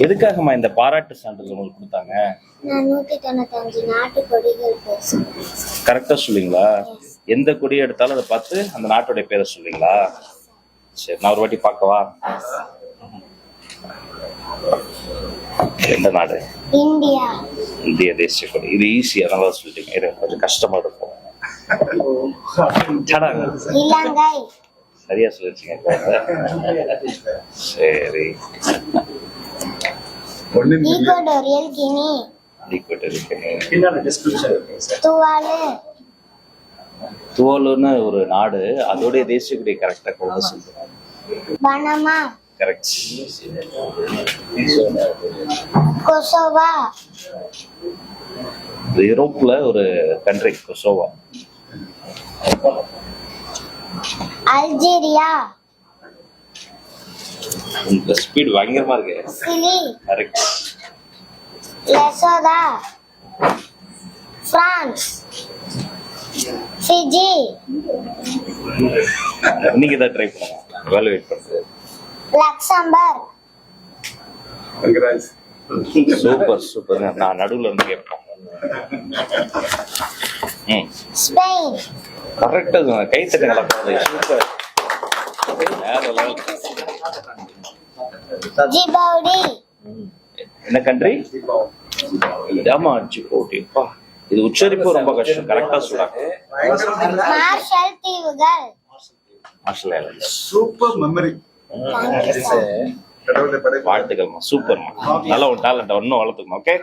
எதுக்காகமா இந்த பாராட்டு சான்றிதழ் உங்களுக்கு கொடுத்தாங்க? நான் 195 நாட்டு கொடிகள் பேசுறேன். கரெக்டா சொல்லுவீங்களா? எந்த கொடி எடுத்தாலும் அதை பார்த்து அந்த நாட்டுடைய பேரை சொல்லுவீங்களா? சரி, நான் ஒரு வாட்டி பார்க்கவா? எந்த நாடு? இந்தியா. இந்திய தேசிய கொடி. இது ஈஸியா நல்லா சொல்லிட்டீங்க. இது கொஞ்சம் கஷ்டமா இருக்கும். இலங்கை. சரியா சொல்லிருக்கீங்க. சரி. ஈக்குவடோரியல் கினி. துவாலு. துவாலுன்னு ஒரு நாடு, அதோடைய தேசிய கொடி கரெக்டா கொண்டு சொல்லுங்க. பனமா. கரெக்ட். கொசோவா. யூரோப்ல ஒரு கண்ட்ரி கொசோவா. அல்ஜீரியா. இந்த ஸ்பீட் பயங்கரமா இருக்கு. சிலி. கரெக்ட். லெசோதா. பிரான்ஸ். ஃபிஜி. நீங்க தான் ட்ரை பண்ணுங்க. எவாலுவேட் பண்ணுங்க. லக்சம்பர்க். Super super. நான் நடுவுல இருந்து கேட்பேன். ஸ்பெயின். கரெக்டா கை தட்டுங்களா? சூப்பர். ஜிபவுடி. என்ன கண்ட்ரி? ஆமா, ஜிபவுடி. இது உச்சரிப்பு ரொம்ப கஷ்டம். கரெக்டா சொல்றாங்க. மார்ஷல் தீவுகள். Marshall Islands. Super memory. வாழ்த்துக்கள்மா. சூப்பர்மா. நல்ல ஒரு டேலண்ட் இன்னும் வளர்த்துக்கணும். ஓகே.